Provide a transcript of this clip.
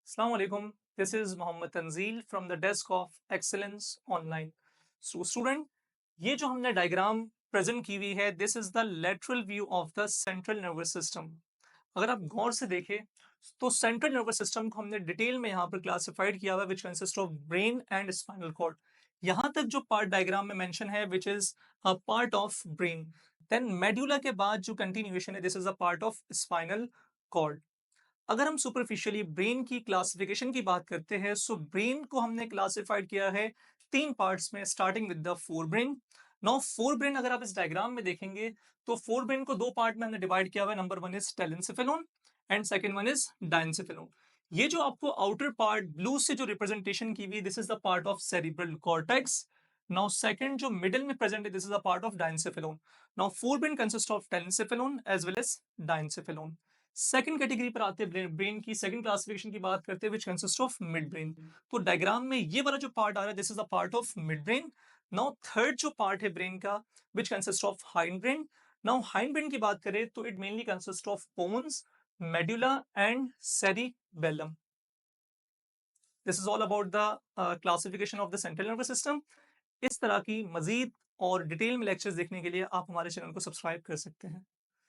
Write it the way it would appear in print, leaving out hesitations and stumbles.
Assalamu alaikum. This is Mohammed Tanzeel from the desk of Excellence Online. So student, ये जो हमने diagram present की हुई है, this is the lateral view of the central nervous system. अगर आप गौर से देखें तो सेंट्रल नर्वस सिस्टम को हमने डिटेल में यहाँ पर क्लासिफाइड किया हुआ है, which consist of brain and spinal cord. यहाँ तक जो पार्ट डायग्राम में मेंशन है, which is a part of brain. Then medulla के बाद जो कंटिन्यूएशन है, this is a part of spinal cord. अगर हम सुपरफिशियली ब्रेन की क्लासिफिकेशन की बात करते हैं, सो ब्रेन को हमने क्लासिफाइड किया है तीन पार्ट्स में, starting with the fore brain. Now fore brain अगर आप इस डायग्राम में देखेंगे तो फोर ब्रेन को दो पार्ट में हमने डिवाइड किया हुआ है। Number one is telencephalon and second one is diencephalon. ये जो आपको आउटर पार्ट ब्लू से जो रिप्रेजेंटेशन की हुई, this is the part of cerebral cortex. Now second जो मिडिल में प्रेजेंट है, this is the part of diencephalon. Now forebrain consist of telencephalon as well as diencephalon. Second category पर आते हैं, ब्रेन की second classification की बात करते हैं, विच कंसिस्ट ऑफ मिड ब्रेन। तो डायग्राम में ये वाला जो पार्ट आ रहा है, this is the part of mid brain. Now third जो पार्ट है ब्रेन का, विच consist of hind brain. Now hind brain की बात करें तो it mainly consist of bones, medulla and cerebellum. This is all about the classification of the central nervous system. इस तरह की मजीद और डिटेल में लेक्चर्स देखने के लिए आप हमारे चैनल को सब्सक्राइब कर सकते हैं।